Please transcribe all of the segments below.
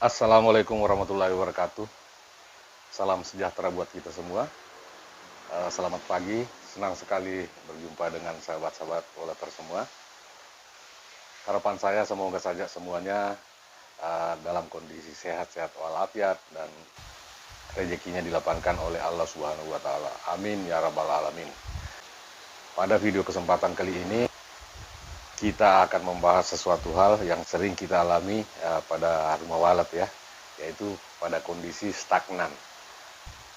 Assalamualaikum warahmatullahi wabarakatuh. Salam sejahtera buat kita semua. Selamat pagi, senang sekali berjumpa dengan sahabat-sahabat Wolater semua. Harapan saya semoga saja semuanya dalam kondisi sehat-sehat walafiat dan rezekinya dilapangkan oleh Allah Subhanahu wa taala. Amin ya rabbal alamin. Pada video kesempatan kali ini kita akan membahas sesuatu hal yang sering kita alami pada rumah walet ya, yaitu pada kondisi stagnan.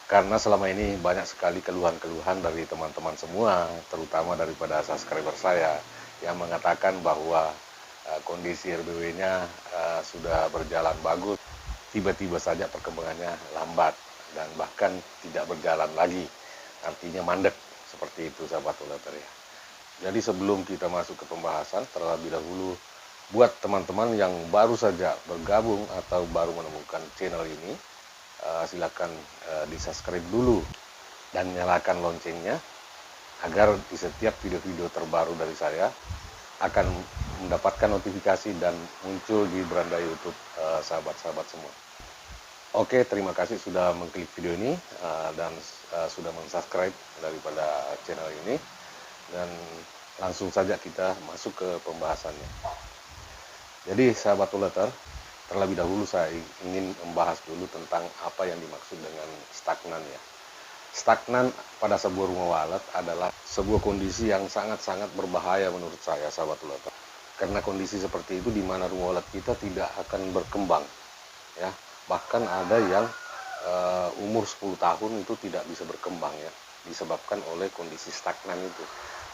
Karena selama ini banyak sekali keluhan-keluhan dari teman-teman semua, terutama daripada subscriber saya, yang mengatakan bahwa kondisi RBW-nya sudah berjalan bagus, tiba-tiba saja perkembangannya lambat, dan bahkan tidak berjalan lagi, artinya mandek, seperti itu sahabat Wolater ya. Jadi sebelum kita masuk ke pembahasan, terlebih dahulu buat teman-teman yang baru saja bergabung atau baru menemukan channel ini, silakan di-subscribe dulu dan nyalakan loncengnya agar di setiap video-video terbaru dari saya akan mendapatkan notifikasi dan muncul di beranda YouTube sahabat-sahabat semua. Oke, terima kasih sudah mengklik video ini dan sudah mensubscribe daripada channel ini. Dan langsung saja kita masuk ke pembahasannya. Jadi sahabat Wolater, terlebih dahulu saya ingin membahas dulu tentang apa yang dimaksud dengan stagnan ya. Stagnan pada sebuah rumah walet adalah sebuah kondisi yang sangat-sangat berbahaya menurut saya sahabat Wolater. Karena kondisi seperti itu di mana rumah walet kita tidak akan berkembang ya. Bahkan ada yang umur 10 tahun itu tidak bisa berkembang ya, disebabkan oleh kondisi stagnan itu.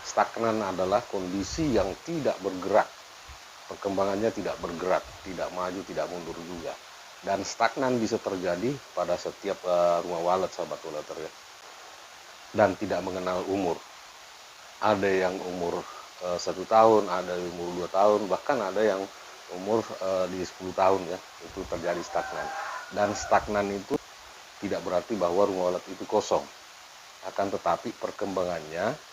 Stagnan adalah kondisi yang tidak bergerak, perkembangannya tidak bergerak, tidak maju, tidak mundur juga. Dan stagnan bisa terjadi pada setiap rumah walet sahabat Wolater ya. Dan tidak mengenal umur. Ada yang umur 1 tahun, ada yang umur 2 tahun, bahkan ada yang umur di 10 tahun ya, itu terjadi stagnan. Dan stagnan itu tidak berarti bahwa rumah walet itu kosong. Akan tetapi perkembangannya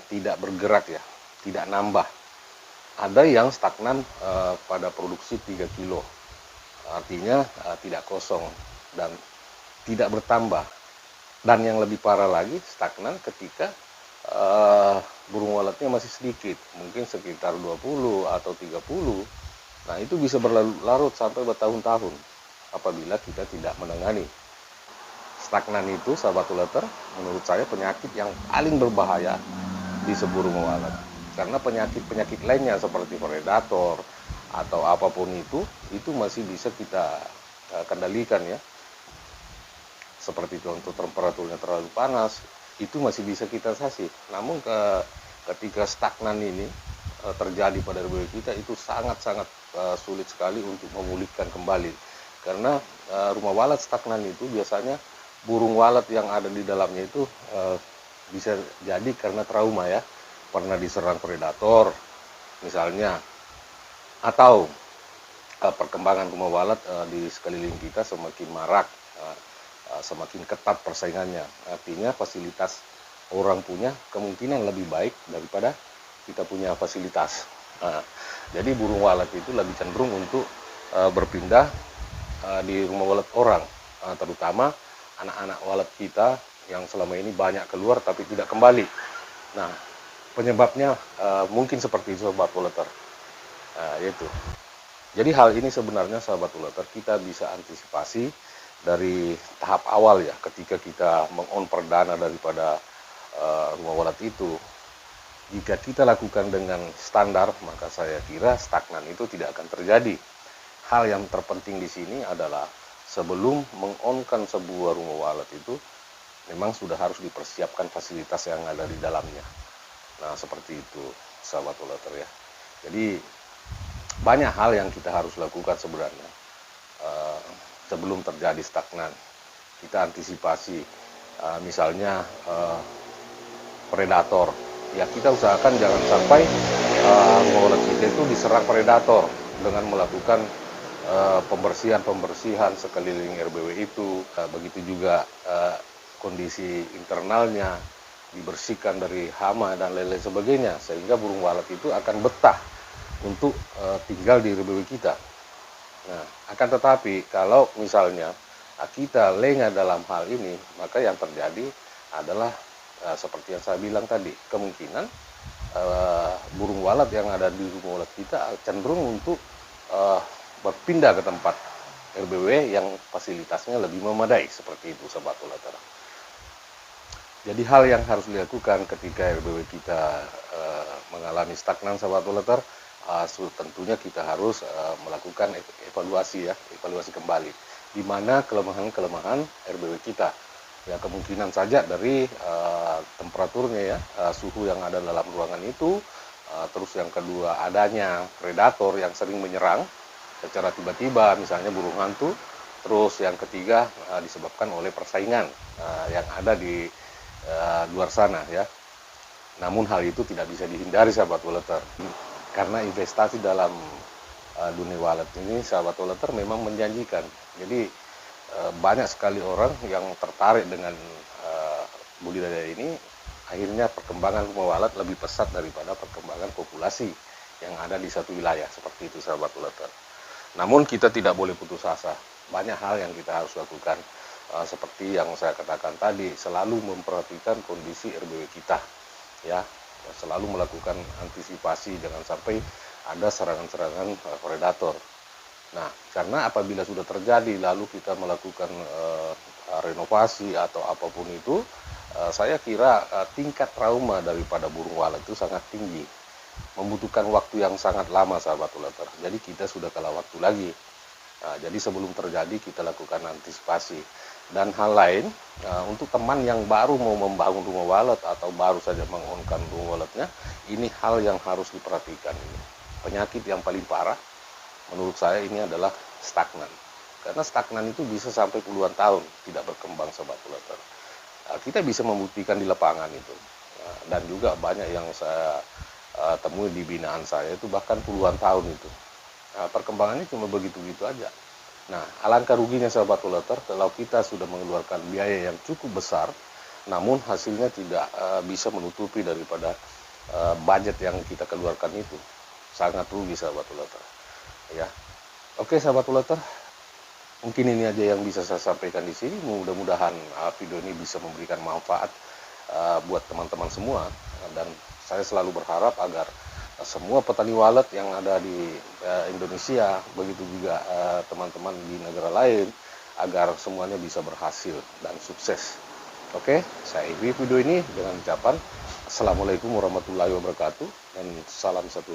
tidak bergerak ya, tidak nambah. Ada yang stagnan pada produksi 3 kilo, artinya tidak kosong dan tidak bertambah. Dan yang lebih parah lagi, stagnan ketika burung waletnya masih sedikit, mungkin sekitar 20 atau 30. Nah itu bisa berlarut sampai bertahun-tahun apabila kita tidak menangani. Stagnan itu sahabat Wolater menurut saya penyakit yang paling berbahaya di sebuah rumah walet. Karena penyakit-penyakit lainnya seperti predator atau apapun itu masih bisa kita kendalikan ya. Seperti contoh temperaturnya terlalu panas, itu masih bisa kita atasi. Namun ketika stagnan ini terjadi pada RBW kita, itu sangat-sangat sulit sekali untuk memulihkan kembali. Karena rumah walet stagnan itu biasanya burung walet yang ada di dalamnya itu bisa jadi karena trauma ya, pernah diserang predator misalnya, atau perkembangan rumah walet di sekeliling kita semakin marak, semakin ketat persaingannya. Artinya fasilitas orang punya kemungkinan lebih baik daripada kita punya fasilitas. Jadi burung walet itu lebih cenderung untuk berpindah di rumah walet orang, terutama anak-anak walet kita yang selama ini banyak keluar tapi tidak kembali. Nah, penyebabnya mungkin seperti itu sahabat Wolater. Yaitu. Jadi hal ini sebenarnya sahabat Wolater kita bisa antisipasi dari tahap awal ya, ketika kita meng-on perdana daripada rumah walet itu. Jika kita lakukan dengan standar, maka saya kira stagnan itu tidak akan terjadi. Hal yang terpenting di sini adalah sebelum meng-on-kan sebuah rumah walet itu, memang sudah harus dipersiapkan fasilitas yang ada di dalamnya. Nah, seperti itu, sahabat Wolater ya. Jadi, banyak hal yang kita harus lakukan sebenarnya sebelum terjadi stagnan. Kita antisipasi, misalnya predator. Ya, kita usahakan jangan sampai rumah walet kita itu diserang predator dengan melakukan pembersihan sekeliling RBW itu. Begitu juga kondisi internalnya dibersihkan dari hama dan lain-lain sebagainya, sehingga burung walet itu akan betah untuk tinggal di RBW kita Nah, akan tetapi kalau misalnya kita lengah dalam hal ini, maka yang terjadi adalah seperti yang saya bilang tadi, kemungkinan burung walet yang ada di rumah walet kita cenderung untuk berpindah ke tempat RBW yang fasilitasnya lebih memadai, seperti itu sahabat waleter. Jadi hal yang harus dilakukan ketika RBW kita mengalami stagnan sahabat waleter, tentunya kita harus melakukan evaluasi kembali di mana kelemahan-kelemahan RBW kita. Ya, kemungkinan saja dari temperaturnya, ya, suhu yang ada dalam ruangan itu, terus yang kedua adanya predator yang sering menyerang secara tiba-tiba, misalnya burung hantu. Terus yang ketiga disebabkan oleh persaingan yang ada di luar sana, ya. Namun hal itu tidak bisa dihindari sahabat waleter, karena investasi dalam dunia walet ini sahabat waleter memang menjanjikan. Jadi banyak sekali orang yang tertarik dengan budidaya ini. Akhirnya perkembangan rumah walet lebih pesat daripada perkembangan populasi yang ada di satu wilayah, seperti itu sahabat waleter. Namun kita tidak boleh putus asa, banyak hal yang kita harus lakukan. Seperti yang saya katakan tadi, selalu memperhatikan kondisi RBW kita, ya, selalu melakukan antisipasi jangan sampai ada serangan-serangan predator. Nah, karena apabila sudah terjadi lalu kita melakukan renovasi atau apapun itu, saya kira tingkat trauma daripada burung walet itu sangat tinggi, membutuhkan waktu yang sangat lama sahabat waleter. Jadi kita sudah kalah waktu lagi. Nah, jadi sebelum terjadi kita lakukan antisipasi. Dan hal lain, untuk teman yang baru mau membangun rumah walet atau baru saja mengontkan rumah waletnya, ini hal yang harus diperhatikan. Penyakit yang paling parah menurut saya ini adalah stagnan. Karena stagnan itu bisa sampai puluhan tahun tidak berkembang sahabat waleter. Kita bisa membuktikan di lapangan itu. Dan juga banyak yang saya temui di binaan saya itu bahkan puluhan tahun itu. Perkembangannya cuma begitu-begitu aja. Nah, alangkah ruginya sahabat waleter kalau kita sudah mengeluarkan biaya yang cukup besar, namun hasilnya tidak bisa menutupi daripada budget yang kita keluarkan itu. Sangat rugi sahabat waleter. Ya, oke sahabat waleter, mungkin ini aja yang bisa saya sampaikan di sini. Mudah-mudahan video ini bisa memberikan manfaat buat teman-teman semua, dan saya selalu berharap agar semua petani walet yang ada di Indonesia, begitu juga teman-teman di negara lain, agar semuanya bisa berhasil dan sukses. Oke, saya akhiri video ini dengan ucapan Assalamualaikum warahmatullahi wabarakatuh dan salam satu.